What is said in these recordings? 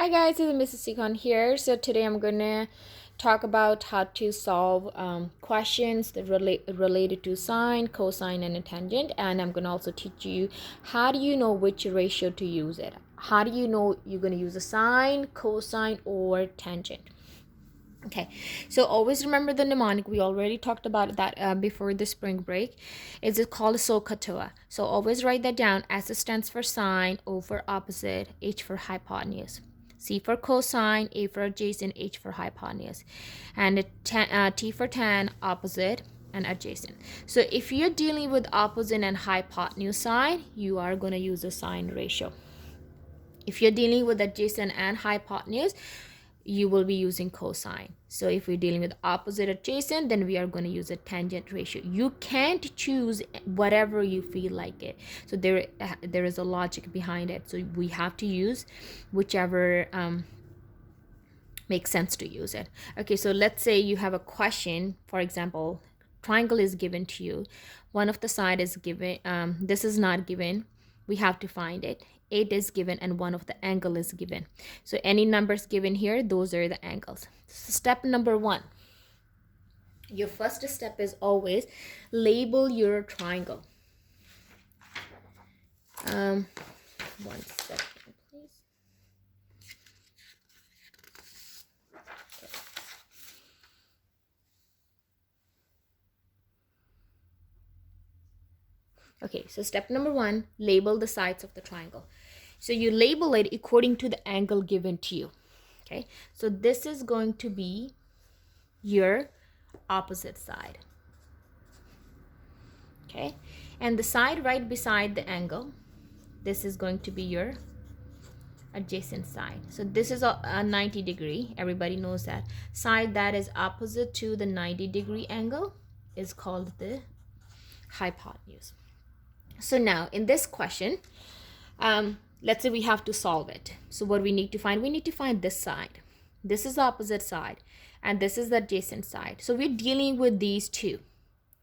Hi guys, this is Mrs. Sikon here. So today I'm gonna talk about how to solve questions that related to sine, cosine, and a tangent. And I'm gonna also teach you how do you know which ratio to use it. How do you know you're gonna use a sine, cosine, or tangent? Okay, so always remember the mnemonic. We already talked about that before the spring break. It's called Sohcahtoa. So always write that down. S stands for sine, O for opposite, H for hypotenuse. C for cosine, A for adjacent, H for hypotenuse. And T for tan, opposite, and adjacent. So if you're dealing with opposite and hypotenuse side, you are going to use a sine ratio. If you're dealing with adjacent and hypotenuse, you will be using cosine. So if we're dealing with opposite adjacent, then we are going to use a tangent ratio. You can't choose whatever you feel like it. So there is a logic behind it. So we have to use whichever makes sense to use it. Okay, so let's say you have a question. For example, triangle is given to you. One of the side is given. This is not given. We have to find it. 8 is given and one of the angle is given. So any numbers given here, those are the angles. So step number 1. Your first step is always label your triangle. One second, please. Okay, so step number 1, label the sides of the triangle. So you label it according to the angle given to you. Okay, so this is going to be your opposite side. Okay, and the side right beside the angle, this is going to be your adjacent side. So this is a 90 degree. Everybody knows that. Side that is opposite to the 90-degree angle is called the hypotenuse. So now in this question, let's say we have to solve it. So what we need to find? We need to find this side. This is the opposite side and this is the adjacent side. So we're dealing with these two.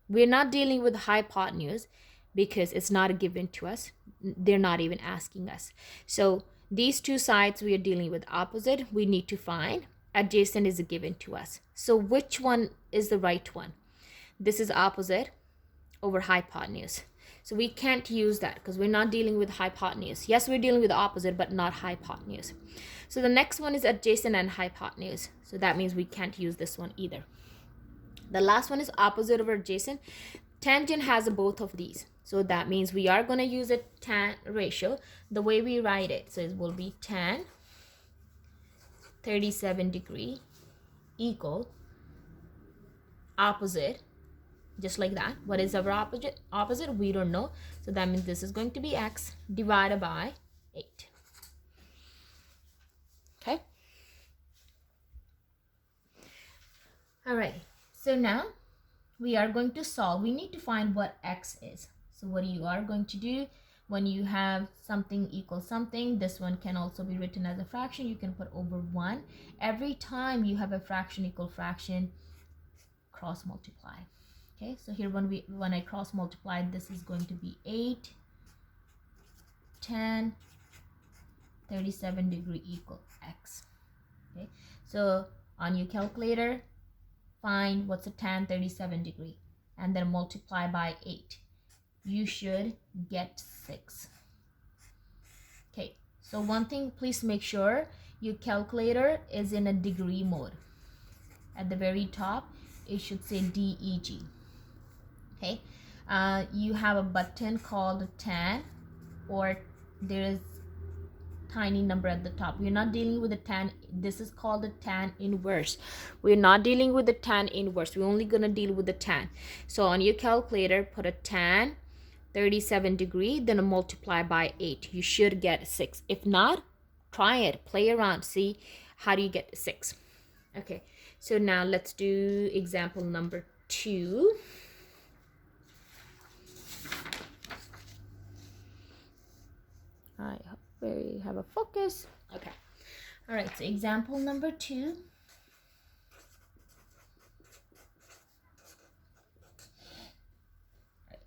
We're not dealing with hypotenuse because it's not given to us. They're not even asking us. So these two sides we are dealing with opposite. We need to find. Adjacent is given to us. So which one is the right one? This is opposite over hypotenuse. So we can't use that because we're not dealing with hypotenuse. Yes, we're dealing with opposite, but not hypotenuse. So the next one is adjacent and hypotenuse. So that means we can't use this one either. The last one is opposite over adjacent. Tangent has both of these. So that means we are going to use a tan ratio. The way we write it, so it will be tan 37 degree equal opposite. Just like that. What is our opposite? We don't know. So that means this is going to be x divided by 8. Okay. All right. So now we are going to solve. We need to find what x is. So what you are going to do when you have something equal something, this one can also be written as a fraction. You can put over 1. Every time you have a fraction equal fraction, cross multiply. Okay, so here when I cross multiply, this is going to be 8, 10, 37 degree equal x. Okay, so on your calculator, find what's a tan 37 degree and then multiply by 8. You should get 6. Okay, so one thing, please make sure your calculator is in a degree mode. At the very top, it should say DEG. Okay, you have a button called tan, or there is tiny number at the top. We're not dealing with the tan. This is called the tan inverse. We're not dealing with the tan inverse. We're only gonna deal with the tan. So on your calculator, put a tan 37 degree, then a multiply by 8. You should get 6. If not, try it, play around, see how do you get 6. Okay, so now let's do example number 2. I hope we have a focus. Okay. All right. So example number 2. Right.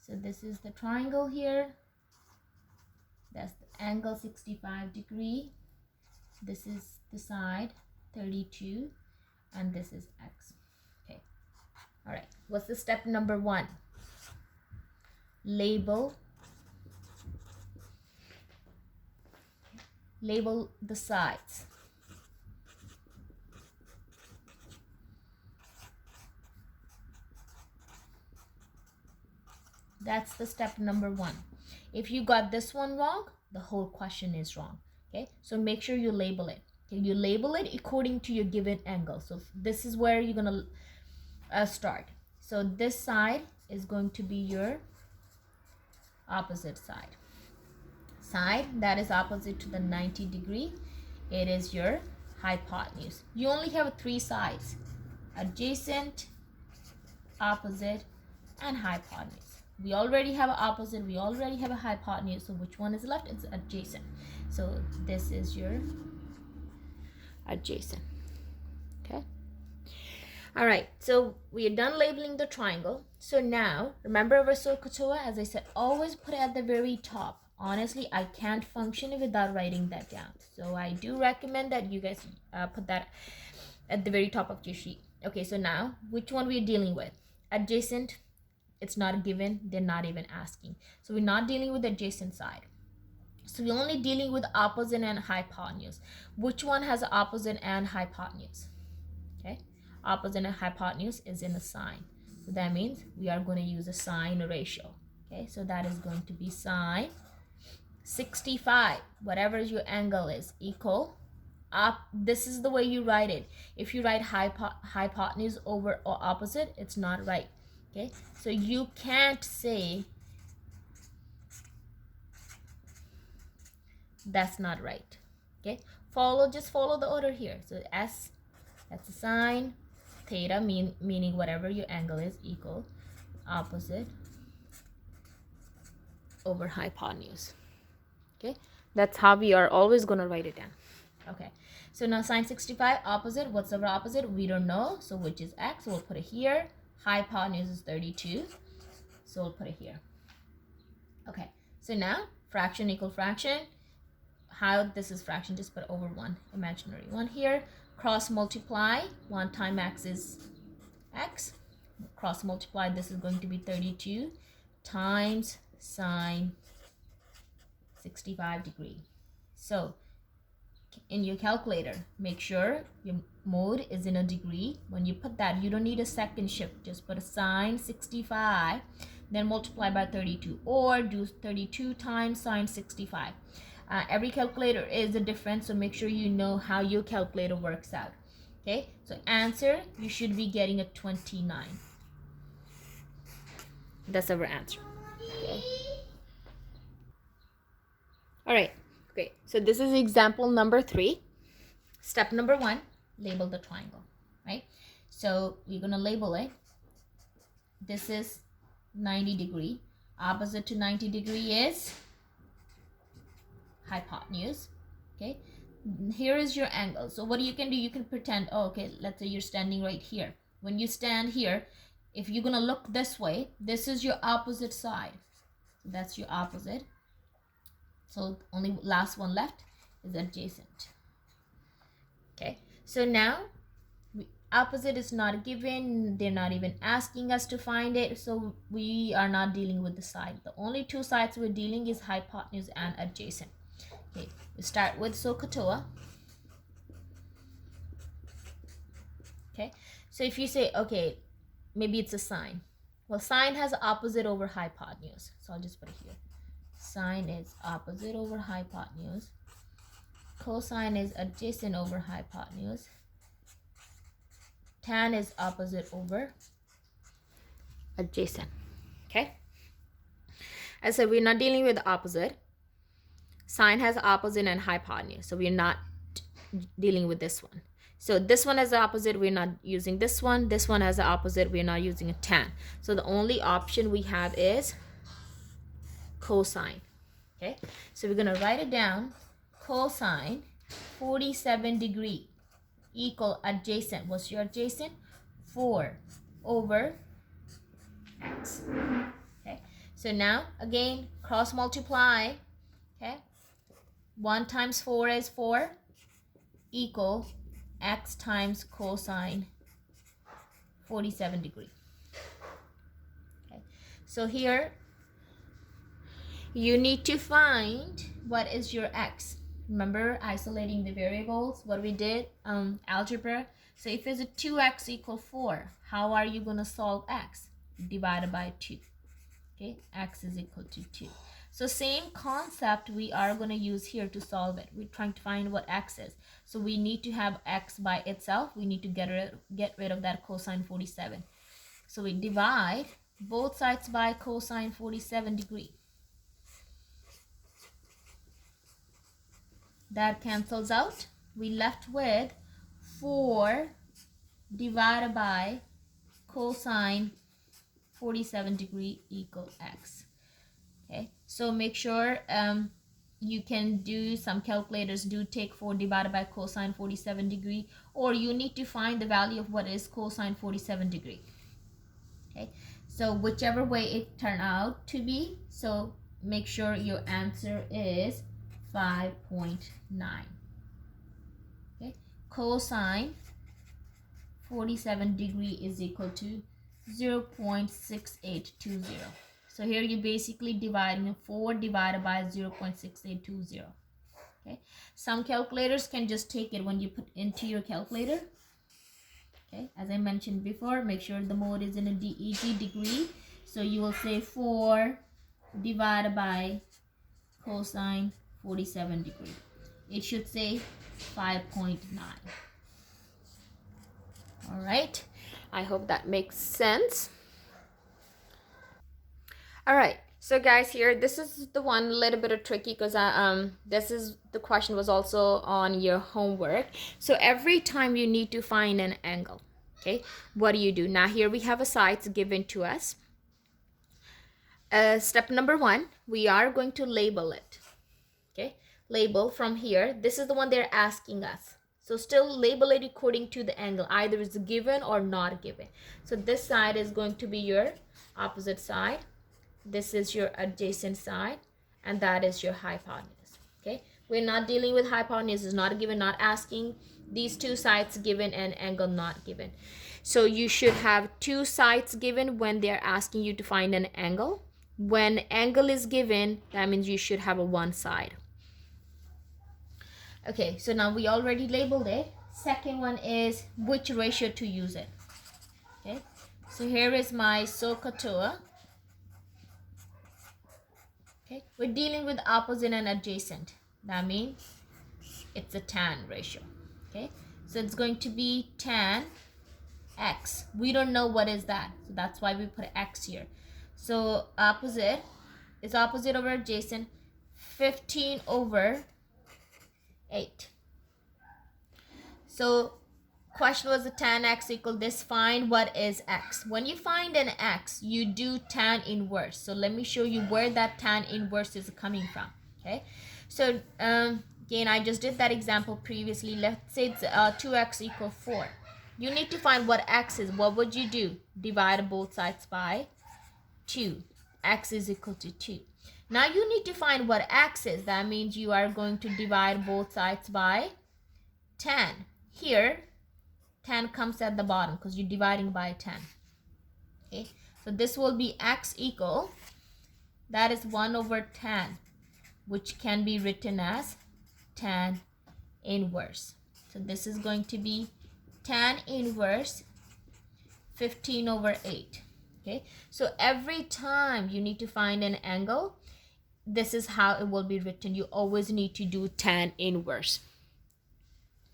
So this is the triangle here. That's the angle 65 degree. This is the side 32 and this is x. Okay. All right. What's the step number 1? Label the sides. That's the step number 1. If you got this one wrong, the whole question is wrong. Okay, so make sure you label it. Okay, you label it according to your given angle. So this is where you're gonna start. So this side is going to be your opposite side. Side that is opposite to the 90 degree, it is your hypotenuse. You only have 3 sides: adjacent, opposite, and hypotenuse. We already have an opposite, we already have a hypotenuse, so which one is left? It's adjacent. So this is your adjacent. Okay. All right, so we are done labeling the triangle. So now, remember our Sohcahtoa, as I said, always put it at the very top. Honestly, I can't function without writing that down. So I do recommend that you guys put that at the very top of your sheet. Okay, so now, which one we are dealing with? Adjacent, it's not a given, they're not even asking. So we're not dealing with the adjacent side. So we're only dealing with opposite and hypotenuse. Which one has opposite and hypotenuse? Okay, opposite and hypotenuse is in a sine. So that means we are going to use a sine ratio. Okay, so that is going to be sine 65, whatever your angle is, equal up. This is the way you write it. If you write hypotenuse over or opposite, it's not right. Okay, so you can't say that's not right. Okay, just follow the order here. So S, that's a sine, theta meaning whatever your angle is, equal opposite over hypotenuse. Okay, that's how we are always going to write it down. Okay, so now sine 65, opposite. What's our opposite? We don't know, so which is x, we'll put it here. Hypotenuse is 32, so we'll put it here. Okay, so now fraction equal fraction. How this is fraction, just put over 1, imaginary 1 here. Cross multiply, 1 times x is x. Cross multiply, this is going to be 32 times sine 65 degree. So in your calculator, make sure your mode is in a degree. When you put that, you don't need a second shift. Just put a sine 65, then multiply by 32, or do 32 times sine 65. Every calculator is a different, so make sure you know how your calculator works out. Okay, so answer, you should be getting a 29. That's our answer. Okay. All right, great. So this is example number 3. Step number 1, label the triangle, right? So we're gonna label it. This is 90 degree. Opposite to 90 degree is hypotenuse. Okay, here is your angle. So what you can do, you can pretend, oh, okay, let's say you're standing right here. When you stand here, if you're gonna look this way, this is your opposite side. So that's your opposite. So only last one left is adjacent. Okay, so now opposite is not given, they're not even asking us to find it, so we are not dealing with the side. The only 2 sides we're dealing is hypotenuse and adjacent. Okay, we start with Sohcahtoa. Okay, so if you say, okay, maybe it's a sine. Well, sine has opposite over hypotenuse, so I'll just put it here. Sine is opposite over hypotenuse. Cosine is adjacent over hypotenuse. Tan is opposite over adjacent. Okay, as I said, we're not dealing with the opposite. Sine has opposite and hypotenuse, so we're not dealing with this one. So this one has the opposite, we're not using this one. This one has the opposite, we're not using a tan. So the only option we have is cosine. Okay, so we're gonna write it down. Cosine 47 degree equal adjacent. What's your adjacent? 4 over x. Okay, so now again cross multiply. Okay, 1 times 4 is 4, equal x times cosine 47 degree. Okay. So here you need to find what is your x. Remember isolating the variables, what we did algebra. So if it's a 2x equal 4, how are you going to solve x? Divided by 2. Okay, x is equal to 2. So same concept we are going to use here to solve it. We're trying to find what x is. So we need to have x by itself. We need to get rid of that cosine 47. So we divide both sides by cosine 47 degree. That cancels out. We left with 4 divided by cosine 47 degree equal x. Okay, so make sure you can do some calculators do take 4 divided by cosine 47 degree, or you need to find the value of what is cosine 47 degree. Okay, so whichever way it turned out to be, so make sure your answer is 5.9. Okay, cosine 47 degree is equal to 0.6820. So here you basically dividing 4 divided by 0.6820. Okay, some calculators can just take it when you put into your calculator. Okay, as I mentioned before, make sure the mode is in a DEG degree. So you will say 4 divided by cosine 47 degree. It should say 5.9. All right, I hope that makes sense. All right, so guys, here this is the one a little bit of tricky because this is the question was also on your homework. So every time you need to find an angle, okay, what do you do? Now here we have a sides given to us. Step number 1, we are going to label it. Okay, label from here. This is the one they're asking us. So still label it according to the angle, either it's given or not given. So this side is going to be your opposite side. This is your adjacent side, and that is your hypotenuse. Okay, we're not dealing with hypotenuse is not given, not asking. These two sides given and angle not given. So you should have two sides given when they're asking you to find an angle. When angle is given, that means you should have a one side. Okay, so now we already labeled it. Second one is which ratio to use it. Okay, so here is my Sohcahtoa. Okay, we're dealing with opposite and adjacent. That means it's a tan ratio. Okay, so it's going to be tan x. We don't know what is that, so that's why we put x here. So opposite is opposite over adjacent. 15 over 8. So question was a tan x equal this. Find what is x. When you find an x, you do tan inverse. So let me show you where that tan inverse is coming from. Okay, so again, I just did that example previously. Let's say it's 2x equal 4. You need to find what x is. What would you do? Divide both sides by 2. X is equal to 2. Now you need to find what x is. That means you are going to divide both sides by 10. Here 10 comes at the bottom because you're dividing by 10. Okay, so this will be x equal, that is 1 over 10, which can be written as tan inverse. So this is going to be tan inverse 15 over 8. Okay, so every time you need to find an angle, this is how it will be written. You always need to do tan inverse.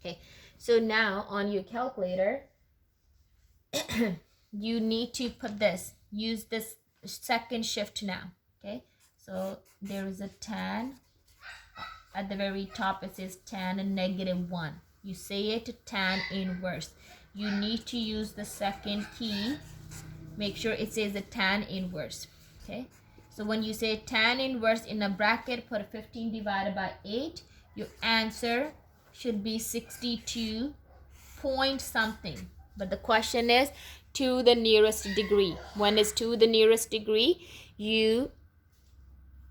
Okay, so now on your calculator, you need to put this, use this second shift now. Okay, so there is a tan. At the very top it says tan and -1. You say it tan inverse. You need to use the second key. Make sure it says the tan inverse. Okay, so when you say tan inverse in a bracket, put 15 divided by 8. Your answer should be 62 point something. But the question is to the nearest degree. When it's to the nearest degree, you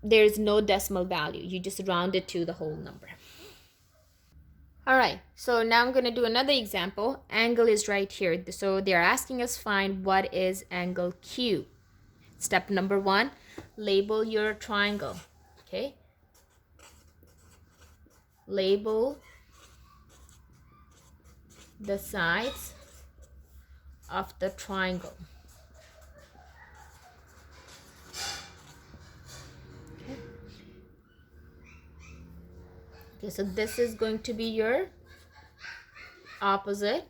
there's no decimal value. You just round it to the whole number. All right, so now I'm going to do another example. Angle is right here. So they're asking us find what is angle Q. Step number 1, label your triangle. Okay, label the sides of the triangle. Okay, so this is going to be your opposite.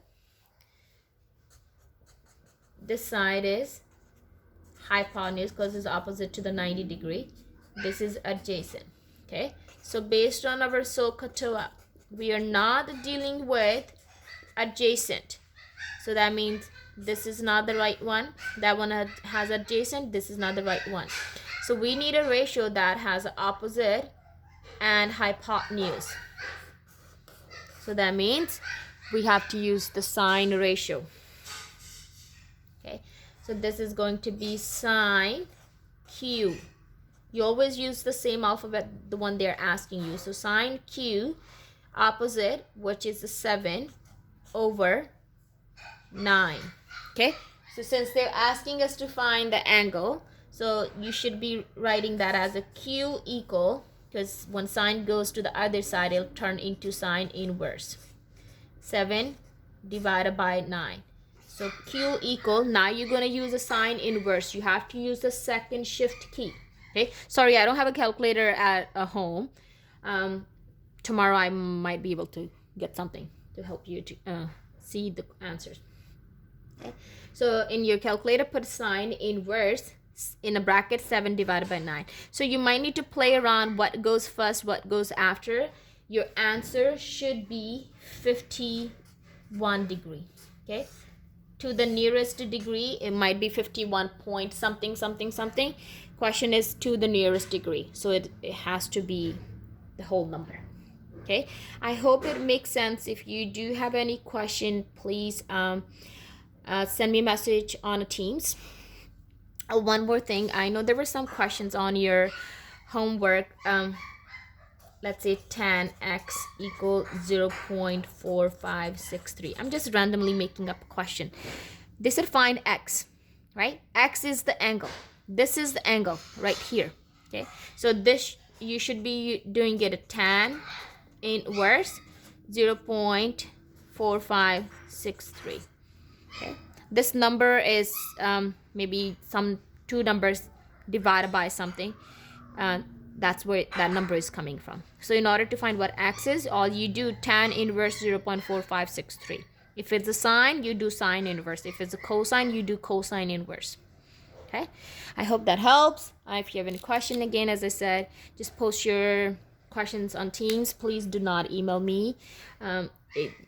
This side is hypotenuse because it's opposite to the 90 degree. This is adjacent. Okay, so based on our Sohcahtoa, we are not dealing with adjacent. So that means this is not the right one. That one has adjacent. This is not the right one. So we need a ratio that has opposite and hypotenuse. So that means we have to use the sine ratio. Okay, so this is going to be sine Q. You always use the same alphabet, the one they're asking you. So sine Q, opposite, which is 7 over 9. Okay, so since they're asking us to find the angle, so you should be writing that as a Q equal, because when sine goes to the other side, it'll turn into sine inverse. 7 divided by 9. So Q equal, now you're going to use a sine inverse. You have to use the second shift key. Okay, sorry, I don't have a calculator at home. Tomorrow I might be able to get something to help you to see the answers. Okay, so in your calculator, put sine inverse in a bracket 7 divided by 9. So you might need to play around what goes first, what goes after. Your answer should be 51 degree. Okay, to the nearest degree, it might be 51 point something something something. Question is to the nearest degree, so it has to be the whole number. Okay, I hope it makes sense. If you do have any question, please send me a message on Teams. One more thing, I know there were some questions on your homework. Let's say tan x equal 0.4563. I'm just randomly making up a question. They said find x, right? X is the angle. This is the angle right here. Okay, so this, you should be doing it a tan inverse 0.4563. Okay, this number is maybe some two numbers divided by something. That's where that number is coming from. So in order to find what x is, all you do tan inverse 0.4563. If it's a sine, you do sine inverse. If it's a cosine, you do cosine inverse. Okay, I hope that helps. If you have any question, again, as I said, just post your questions on Teams. Please do not email me.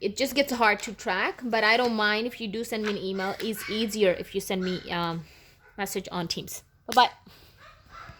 It just gets hard to track, but I don't mind if you do send me an email. It's easier if you send me message on Teams. Bye-bye.